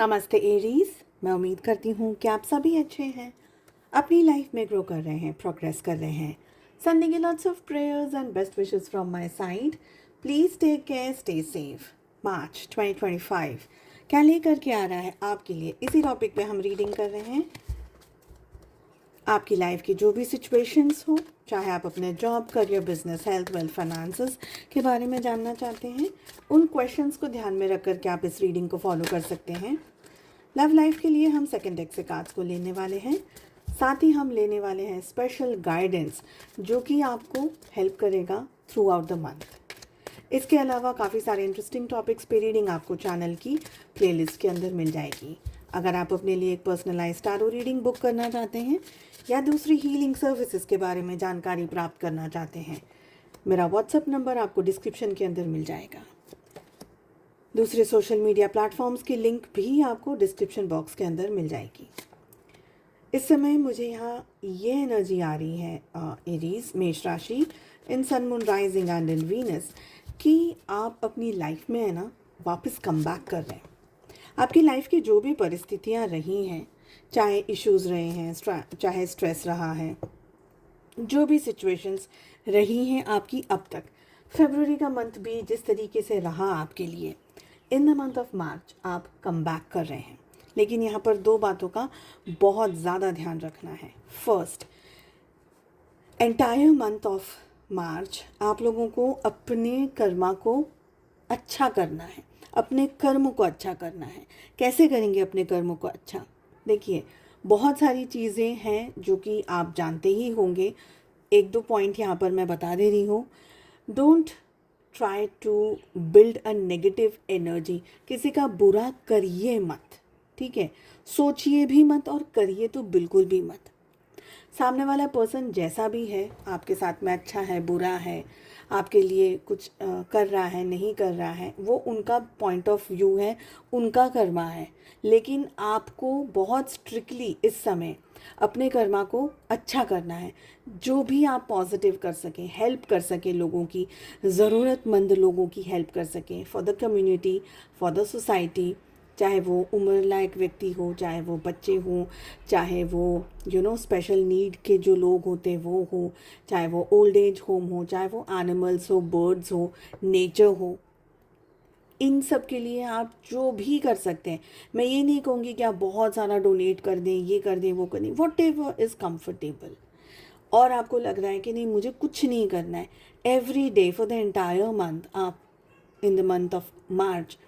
नमस्ते एरीज। मैं उम्मीद करती हूँ कि आप सभी अच्छे हैं, अपनी लाइफ में ग्रो कर रहे हैं, प्रोग्रेस कर रहे हैं। Sending lots of prayers and best wishes from my side. Please take care, stay safe. March 2025 क्या लेकर के आ रहा है आपके लिए, इसी टॉपिक पे हम रीडिंग कर रहे हैं। आपकी लाइफ की जो भी सिचुएशंस हो, चाहे आप अपने job, career, business, health, wealth, finances के बारे में जानना चाहते हैं, उन क्वेश्चंस को ध्यान में रख कर के आप इस रीडिंग को फॉलो कर सकते हैं। लव लाइफ के लिए हम सेकंड डेक से कार्ड्स को लेने वाले हैं, साथ ही हम लेने वाले हैं स्पेशल गाइडेंस जो कि आपको हेल्प करेगा थ्रू आउट द मंथ। इसके अलावा काफ़ी सारे इंटरेस्टिंग टॉपिक्स पे रीडिंग आपको चैनल की प्लेलिस्ट के अंदर मिल जाएगी। अगर आप अपने लिए एक पर्सनलाइज्ड टारो रीडिंग बुक करना चाहते हैं या दूसरी हीलिंग सर्विसेज के बारे में जानकारी प्राप्त करना चाहते हैं, मेरा व्हाट्सएप नंबर आपको डिस्क्रिप्शन के अंदर मिल जाएगा। दूसरे सोशल मीडिया प्लेटफॉर्म्स की लिंक भी आपको डिस्क्रिप्शन बॉक्स के अंदर मिल जाएगी। इस समय मुझे यहाँ ये एनर्जी आ रही है एरीज, मेष राशि, in sun, moon, rising and in Venus, कि आप अपनी लाइफ में है ना वापस कम बैक कर रहे हैं। आपकी लाइफ की जो भी परिस्थितियाँ रही हैं, चाहे इश्यूज़ रहे हैं, चाहे स्ट्रेस रहा है, जो भी सिचुएशंस रही हैं आपकी अब तक, फरवरी का मंथ भी जिस तरीके से रहा आपके लिए, इन द मंथ ऑफ मार्च आप कम बैक कर रहे हैं। लेकिन यहाँ पर दो बातों का बहुत ज़्यादा ध्यान रखना है। फर्स्ट, एंटायर मंथ ऑफ मार्च आप लोगों को अपने कर्मा को अच्छा करना है, अपने कर्म को अच्छा करना है। कैसे करेंगे अपने कर्मों को अच्छा? देखिए, बहुत सारी चीज़ें हैं जो कि आप जानते ही होंगे। एक दो पॉइंट यहाँ पर मैं बता दे रही हूँ। Don't try to build a negative energy. किसी का बुरा करिए मत, ठीक है? सोचिए भी मत और करिए तो बिल्कुल भी मत। सामने वाला पर्सन जैसा भी है, आपके साथ में अच्छा है, बुरा है, आपके लिए कुछ कर रहा है, नहीं कर रहा है, वो उनका पॉइंट ऑफ व्यू है, उनका कर्मा है। लेकिन आपको बहुत स्ट्रिक्टली इस समय अपने कर्मा को अच्छा करना है। जो भी आप पॉजिटिव कर सकें, हेल्प कर सकें, लोगों की, ज़रूरतमंद लोगों की हेल्प कर सकें, for the community, for the society, चाहे वो उम्र लायक व्यक्ति हो, चाहे वो बच्चे हों, चाहे वो स्पेशल नीड के जो लोग होते हैं वो हो, चाहे वो ओल्ड एज होम हो, चाहे वो एनिमल्स हो, बर्ड्स हो, नेचर हो, इन सब के लिए आप जो भी कर सकते हैं। मैं ये नहीं कहूँगी कि आप बहुत सारा डोनेट कर दें, ये कर दें, वो कर दें, वॉट एवर इज़ कम्फर्टेबल। और आपको लग रहा है कि नहीं, मुझे कुछ नहीं करना है, every day for the entire month, आप in the month of March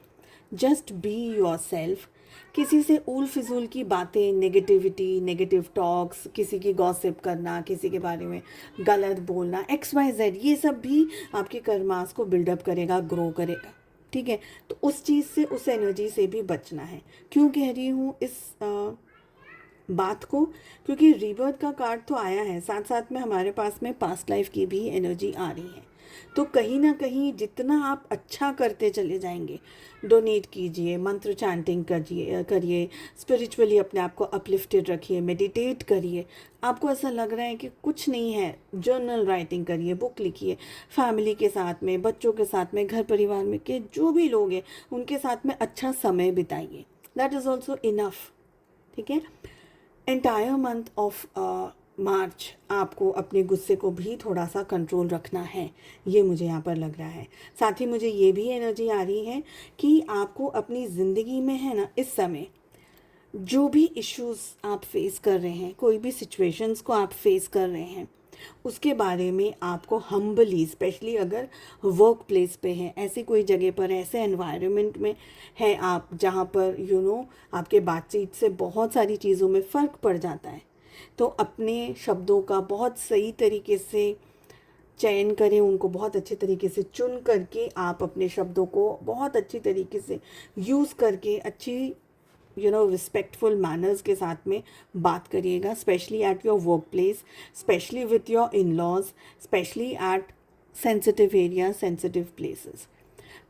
just be yourself. किसी से उल फिजूल की बातें, नेगेटिविटी, नेगेटिव टॉक्स, किसी की गॉसिप करना, किसी के बारे में गलत बोलना, XYZ, ये सब भी आपके कर्मास को बिल्डअप करेगा, ग्रो करेगा, ठीक है? तो उस चीज़ से, उस एनर्जी से भी बचना है। क्यों कह रही हूँ इस बात को? क्योंकि रीबर्थ का कार्ड तो आया है, साथ साथ में हमारे पास में पास्ट लाइफ की भी एनर्जी आ रही है। तो कहीं ना कहीं जितना आप अच्छा करते चले जाएंगे, डोनेट कीजिए, मंत्र चैंटिंग करिए, स्पिरिचुअली अपने आप को अपलिफ्टेड रखिए, मेडिटेट करिए। आपको ऐसा लग रहा है कि कुछ नहीं है, जर्नल राइटिंग करिए, बुक लिखिए, फैमिली के साथ में, बच्चों के साथ में, घर परिवार में के जो भी लोग हैं उनके साथ में अच्छा समय बिताइए। दैट इज़ ऑल्सो इनफ, ठीक है? एंटायर मंथ ऑफ मार्च आपको अपने गुस्से को भी थोड़ा सा कंट्रोल रखना है, ये मुझे यहाँ पर लग रहा है। साथ ही मुझे ये भी एनर्जी आ रही है कि आपको अपनी ज़िंदगी में है ना, इस समय जो भी इश्यूज़ आप फेस कर रहे हैं, कोई भी सिचुएशंस को आप फेस कर रहे हैं, उसके बारे में आपको हम्बली, स्पेशली अगर वर्क प्लेस पे हैं, ऐसी कोई जगह पर, ऐसे एनवायरनमेंट में है आप जहाँ पर आपके बातचीत से बहुत सारी चीज़ों में फ़र्क पड़ जाता है, तो अपने शब्दों का बहुत सही तरीके से चयन करें, उनको बहुत अच्छे तरीके से चुन करके आप अपने शब्दों को बहुत अच्छी तरीके से यूज़ करके अच्छी रिस्पेक्टफुल मैनर्स के साथ में बात करिएगा, specially at your work place, specially with your in laws, specially at sensitive area, sensitive places.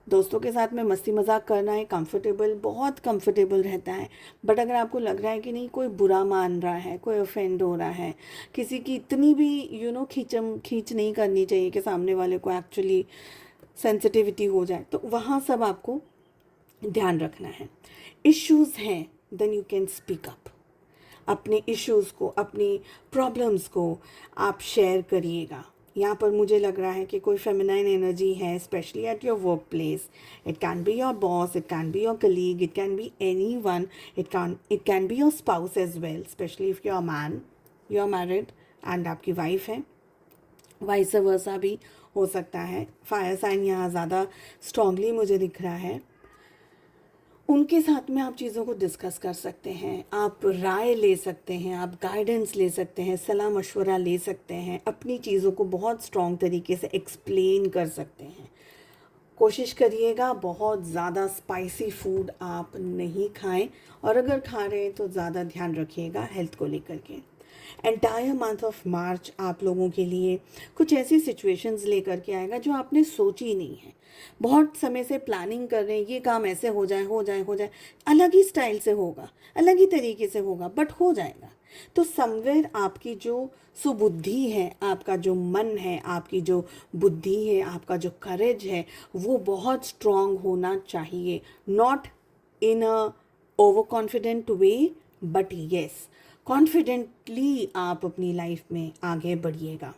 दोस्तों के साथ में मस्ती मजाक करना है, कंफर्टेबल, बहुत कंफर्टेबल रहता है। बट अगर आपको लग रहा है कि नहीं, कोई बुरा मान रहा है, कोई ऑफेंड हो रहा है, किसी की इतनी भी खींच नहीं करनी चाहिए कि सामने वाले को एक्चुअली सेंसिटिविटी हो जाए, तो वहाँ सब आपको ध्यान रखना है। इश्यूज़ हैं, then you can speak up. अपने इश्यूज़ को, अपनी प्रॉब्लम्स को आप शेयर करिएगा। यहाँ पर मुझे लग रहा है कि कोई फेमिनाइन एनर्जी है, specially at your work place. It can be your boss, it can be your colleague, it can be any one, it can be your spouse as well, specially if you are man, you are married and आपकी wife है। Vice versa भी हो सकता है। Fire sign यहाँ ज़्यादा strongly मुझे दिख रहा है। उनके साथ में आप चीज़ों को डिस्कस कर सकते हैं, आप राय ले सकते हैं, आप गाइडेंस ले सकते हैं, सलाह मशवरा ले सकते हैं, अपनी चीज़ों को बहुत स्ट्रॉन्ग तरीके से एक्सप्लेन कर सकते हैं। कोशिश करिएगा बहुत ज़्यादा स्पाइसी फूड आप नहीं खाएं, और अगर खा रहे हैं तो ज़्यादा ध्यान रखिएगा हेल्थ को लेकर के। एंटायर मंथ ऑफ मार्च आप लोगों के लिए कुछ ऐसी सिचुएशंस लेकर के आएगा जो आपने सोची नहीं है। बहुत समय से प्लानिंग कर रहे हैं, ये काम ऐसे हो जाए हो जाए हो जाए, अलग ही स्टाइल से होगा, अलग ही तरीके से होगा, बट हो जाएगा। तो समवेयर आपकी जो सुबुद्धि है, आपका जो मन है, आपकी जो बुद्धि है, आपका जो करेज है, वो बहुत स्ट्रांग होना चाहिए। Not in a over confident way, but yes, confidently आप अपनी लाइफ में आगे बढ़िएगा।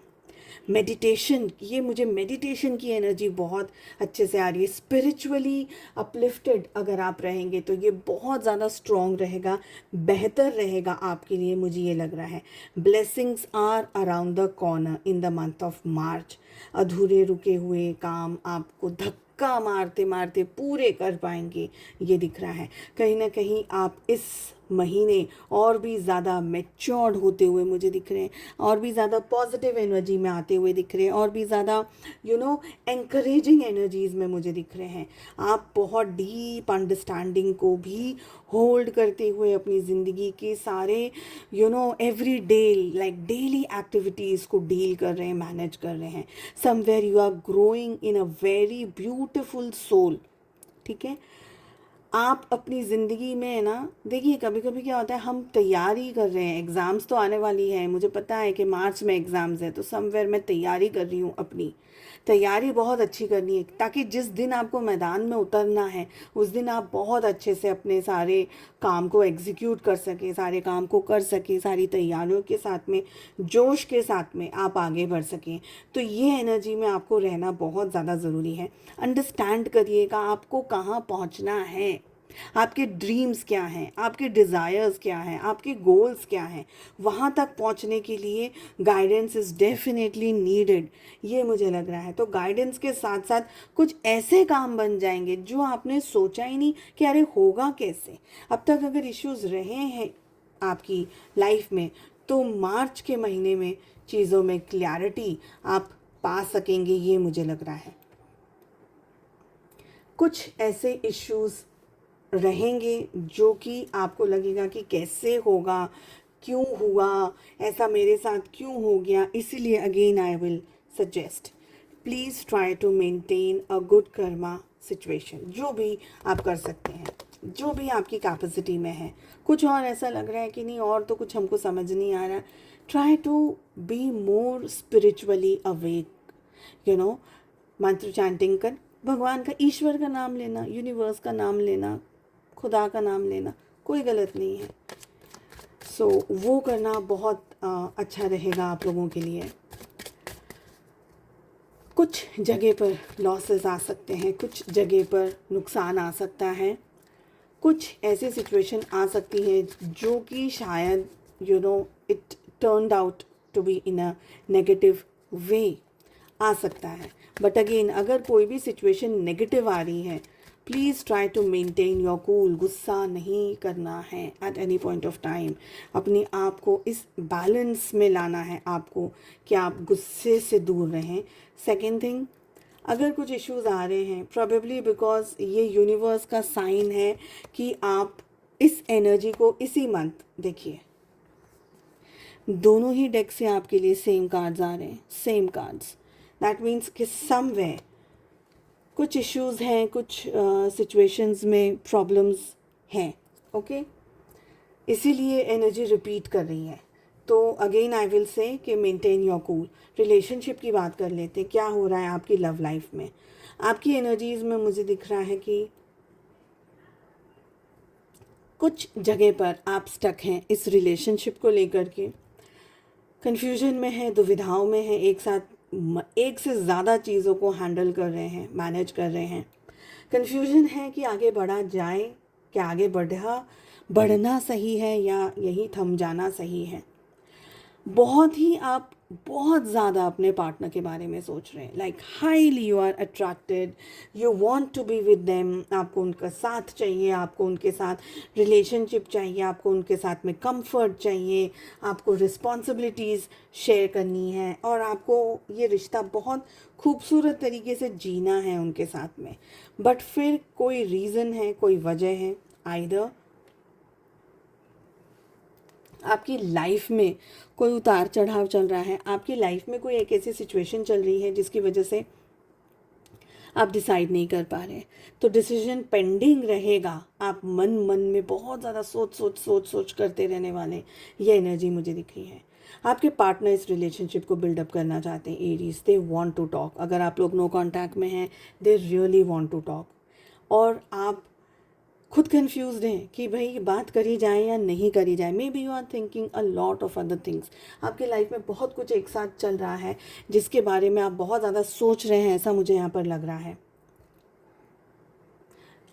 मेडिटेशन, ये मुझे मेडिटेशन की एनर्जी बहुत अच्छे से आ रही है। स्पिरिचुअली अपलिफ्टेड अगर आप रहेंगे तो ये बहुत ज़्यादा स्ट्रॉन्ग रहेगा, बेहतर रहेगा आपके लिए, मुझे ये लग रहा है। Blessings are around the corner in the month of March. अधूरे रुके हुए काम आपको धक्का मारते मारते पूरे कर पाएंगे, ये दिख रहा है। कहीं ना कहीं आप इस महीने और भी ज़्यादा मैच्योर्ड होते हुए मुझे दिख रहे हैं, और भी ज़्यादा पॉजिटिव एनर्जी में आते हुए दिख रहे हैं, और भी ज़्यादा एनकरेजिंग एनर्जीज़ में मुझे दिख रहे हैं। आप बहुत डीप अंडरस्टैंडिंग को भी होल्ड करते हुए अपनी ज़िंदगी के सारे every day like daily activities को डील कर रहे हैं, मैनेज कर रहे हैं। Somewhere you are growing in a very beautiful soul. ठीक है, आप अपनी ज़िंदगी में ना, देखिए कभी कभी क्या होता है, हम तैयारी कर रहे हैं, एग्ज़ाम्स तो आने वाली है, मुझे पता है कि मार्च में एग्ज़ाम्स है, तो समवेयर मैं तैयारी कर रही हूँ। अपनी तैयारी बहुत अच्छी करनी है, ताकि जिस दिन आपको मैदान में उतरना है उस दिन आप बहुत अच्छे से अपने सारे काम को एग्जीक्यूट कर सकें, सारे काम को कर सकें, सारी तैयारियों के साथ में, जोश के साथ में आप आगे बढ़ सकें। तो ये एनर्जी में आपको रहना बहुत ज़्यादा ज़रूरी है। अंडरस्टैंड करिएगा आपको कहाँ पहुँचना है, आपके ड्रीम्स क्या हैं, आपके डिज़ायर्स क्या हैं, आपके गोल्स क्या हैं। वहाँ तक पहुँचने के लिए गाइडेंस इज़ डेफिनेटली नीडेड, ये मुझे लग रहा है। तो गाइडेंस के साथ साथ कुछ ऐसे काम बन जाएंगे जो आपने सोचा ही नहीं कि अरे होगा कैसे। अब तक अगर इश्यूज़ रहे हैं आपकी लाइफ में, तो मार्च के महीने में चीज़ों में क्लैरिटी आप पा सकेंगे, ये मुझे लग रहा है। कुछ ऐसे इश्यूज़ रहेंगे जो कि आपको लगेगा कि कैसे होगा, क्यों हुआ ऐसा, मेरे साथ क्यों हो गया। इसीलिए again I will suggest, please try to maintain a good karma situation. जो भी आप कर सकते हैं, जो भी आपकी कैपेसिटी में है। कुछ और ऐसा लग रहा है कि नहीं, और तो कुछ हमको समझ नहीं आ रहा, try to be more spiritually awake. Mantra chanting कर, भगवान का, ईश्वर का नाम लेना, यूनिवर्स का नाम लेना, खुदा का नाम लेना, कोई गलत नहीं है। सो वो करना बहुत अच्छा रहेगा आप लोगों के लिए। कुछ जगह पर लॉसेस आ सकते हैं, कुछ जगह पर नुकसान आ सकता है, कुछ ऐसी सिचुएशन आ सकती है जो कि शायद it turned out to be in a negative way आ सकता है। बट अगेन, अगर कोई भी सिचुएशन नेगेटिव आ रही है, please try to maintain your cool. गुस्सा नहीं करना है at any point of time. अपने आप को इस बैलेंस में लाना है आपको कि आप गुस्से से दूर रहें। सेकेंड थिंग, अगर कुछ इश्यूज़ आ रहे हैं, प्रॉबेबली बिकॉज ये यूनिवर्स का साइन है कि आप इस एनर्जी को इसी मंथ, देखिए दोनों ही डेक से आपके लिए सेम कार्ड्स आ रहे हैं, सेम कार्ड्स। दैट मीन्स कि समवेयर कुछ इश्यूज़ हैं, कुछ सिचुएशंस में प्रॉब्लम्स हैं। ओके, इसीलिए एनर्जी रिपीट कर रही है। तो अगेन आई विल से कि मेंटेन योर कूल। रिलेशनशिप की बात कर लेते हैं, क्या हो रहा है आपकी लव लाइफ में। आपकी एनर्जीज़ में मुझे दिख रहा है कि कुछ जगह पर आप स्टक हैं इस रिलेशनशिप को लेकर के, कन्फ्यूजन में है, दुविधाओं में है, एक से ज़्यादा चीज़ों को हैंडल कर रहे हैं, मैनेज कर रहे हैं। कन्फ्यूजन है कि आगे बढ़ा जाए, क्या आगे बढ़ना सही है या यही थम जाना सही है। आप बहुत ज़्यादा अपने पार्टनर के बारे में सोच रहे हैं, like highly you are attracted, you want to be with them. आपको उनका साथ चाहिए, आपको उनके साथ रिलेशनशिप चाहिए, आपको उनके साथ में कंफर्ट चाहिए, आपको रिस्पॉन्सिबिलिटीज़ शेयर करनी है और आपको ये रिश्ता बहुत खूबसूरत तरीके से जीना है उनके साथ में। बट फिर कोई रीज़न है, कोई वजह है, आइदर आपकी लाइफ में कोई उतार चढ़ाव चल रहा है, आपकी लाइफ में कोई एक ऐसी सिचुएशन चल रही है जिसकी वजह से आप डिसाइड नहीं कर पा रहे, तो डिसीजन पेंडिंग रहेगा। आप मन में बहुत ज़्यादा सोच करते रहने वाले, ये एनर्जी मुझे दिख रही है। आपके पार्टनर इस रिलेशनशिप को बिल्डअप करना चाहते हैं, Aries, they want to talk. अगर आप लोग नो कॉन्टैक्ट में हैं, they really want to talk. और आप खुद कन्फ्यूज्ड हैं कि भाई बात करी जाए या नहीं करी जाए। May be you are thinking a lot of other things. आपके लाइफ में बहुत कुछ एक साथ चल रहा है जिसके बारे में आप बहुत ज़्यादा सोच रहे हैं, ऐसा मुझे यहाँ पर लग रहा है।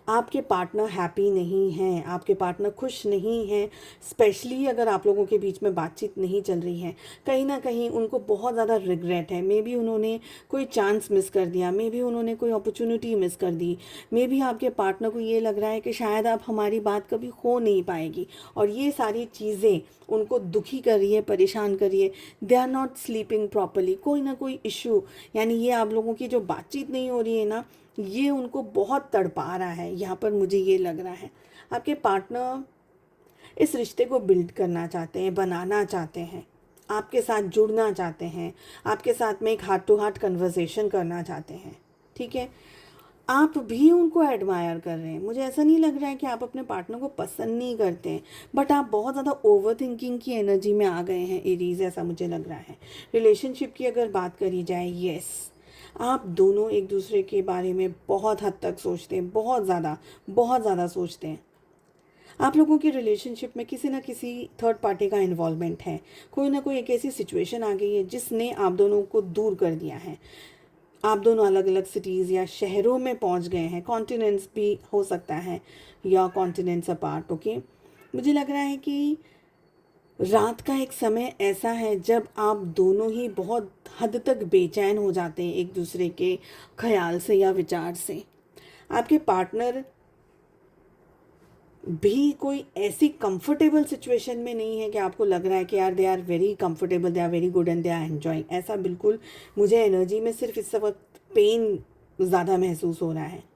आपके पार्टनर हैप्पी नहीं हैं, आपके पार्टनर खुश नहीं हैं, स्पेशली अगर आप लोगों के बीच में बातचीत नहीं चल रही है। कहीं ना कहीं उनको बहुत ज़्यादा रिग्रेट है। मे बी उन्होंने कोई चांस मिस कर दिया, मे बी उन्होंने कोई अपॉर्चुनिटी मिस कर दी, मे बी आपके पार्टनर को ये लग रहा है कि शायद अब हमारी बात कभी हो नहीं पाएगी, और ये सारी चीज़ें उनको दुखी कर रही है, परेशान कर रही है। They are not sleeping properly, कोई ना कोई इशू, यानी ये आप लोगों की जो बातचीत नहीं हो रही है ना, ये उनको बहुत तड़पा रहा है। यहाँ पर मुझे ये लग रहा है आपके पार्टनर इस रिश्ते को बिल्ड करना चाहते हैं, बनाना चाहते हैं, आपके साथ जुड़ना चाहते हैं, आपके साथ में एक हार्ट टू हार्ट कन्वर्सेशन करना चाहते हैं। ठीक है, आप भी उनको एडमायर कर रहे हैं। मुझे ऐसा नहीं लग रहा है कि आप अपने पार्टनर को पसंद नहीं करते हैं, बट आप बहुत ज़्यादा ओवर थिंकिंग की एनर्जी में आ गए हैं एरीज, ऐसा मुझे लग रहा है। रिलेशनशिप की अगर बात करी जाए, यस, आप दोनों एक दूसरे के बारे में बहुत हद तक सोचते हैं, बहुत ज़्यादा सोचते हैं। आप लोगों की रिलेशनशिप में किसी ना किसी थर्ड पार्टी का इन्वॉल्वमेंट है। कोई ना कोई एक ऐसी सिचुएशन आ गई है जिसने आप दोनों को दूर कर दिया है। आप दोनों अलग अलग सिटीज़ या शहरों में पहुंच गए हैं, कॉन्टिनेंट्स भी हो सकता है या कॉन्टिनेंट्स अपार्ट। ओके, मुझे लग रहा है कि रात का एक समय ऐसा है जब आप दोनों ही बहुत हद तक बेचैन हो जाते हैं एक दूसरे के ख्याल से या विचार से। आपके पार्टनर भी कोई ऐसी कंफर्टेबल सिचुएशन में नहीं है कि आपको लग रहा है कि यार they are very comfortable, they are very good and they are enjoying. ऐसा बिल्कुल मुझे एनर्जी में सिर्फ इस वक्त पेन ज़्यादा महसूस हो रहा है।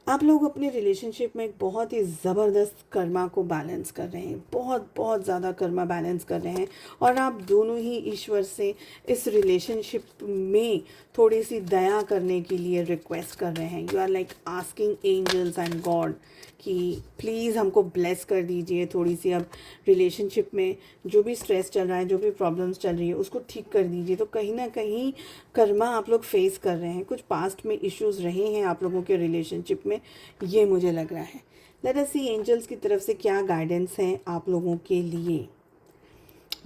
आप लोग अपने रिलेशनशिप में एक बहुत ही ज़बरदस्त कर्मा को बैलेंस कर रहे हैं, बहुत ज़्यादा कर्मा बैलेंस कर रहे हैं, और आप दोनों ही ईश्वर से इस रिलेशनशिप में थोड़ी सी दया करने के लिए रिक्वेस्ट कर रहे हैं। You are like asking angels and God कि प्लीज़ हमको ब्लेस कर दीजिए थोड़ी सी। अब रिलेशनशिप में जो भी स्ट्रेस चल रहा है, जो भी प्रॉब्लम्स चल रही है, उसको ठीक कर दीजिए। तो कहीं ना कहीं कर्मा आप लोग फेस कर रहे हैं, कुछ पास्ट में इश्यूज रहे हैं आप लोगों के रिलेशनशिप में, ये मुझे लग रहा है। लेट अस सी एंजल्स की तरफ से क्या गाइडेंस है आप लोगों के लिए।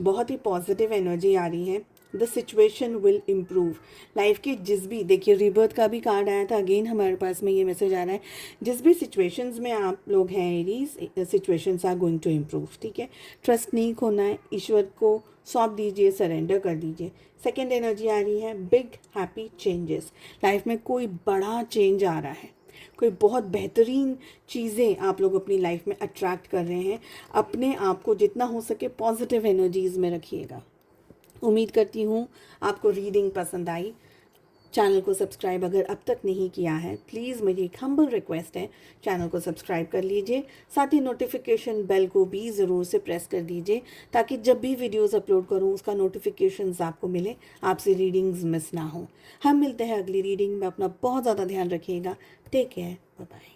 बहुत ही पॉजिटिव एनर्जी आ रही है। The situation will improve. Life के जिस भी, देखिए रिबर्थ का भी कार्ड आया था, अगेन हमारे पास में ये मैसेज आ रहा है, जिस भी सिचुएशंस में आप लोग हैं Aries, situations are going to improve. ठीक है, ट्रस्ट नहीं खोना है, ईश्वर को सौंप दीजिए, सरेंडर कर दीजिए। सेकेंड एनर्जी आ रही है बिग हैप्पी चेंजेस। लाइफ में कोई बड़ा चेंज आ रहा है, कोई बहुत बेहतरीन चीज़ें आप लोग अपनी लाइफ में अट्रैक्ट कर रहे हैं। अपने आप को जितना हो सके पॉजिटिव एनर्जीज़ में रखिएगा। उम्मीद करती हूँ आपको रीडिंग पसंद आई। चैनल को सब्सक्राइब अगर अब तक नहीं किया है, प्लीज़ मेरी एक हम्बल रिक्वेस्ट है, चैनल को सब्सक्राइब कर लीजिए। साथ ही नोटिफिकेशन बेल को भी ज़रूर से प्रेस कर दीजिए ताकि जब भी वीडियोस अपलोड करूँ उसका नोटिफिकेशंस आपको मिले, आपसे रीडिंग्स मिस ना हो। हम मिलते हैं अगली रीडिंग में। अपना बहुत ज़्यादा ध्यान रखिएगा। Take care, bye bye.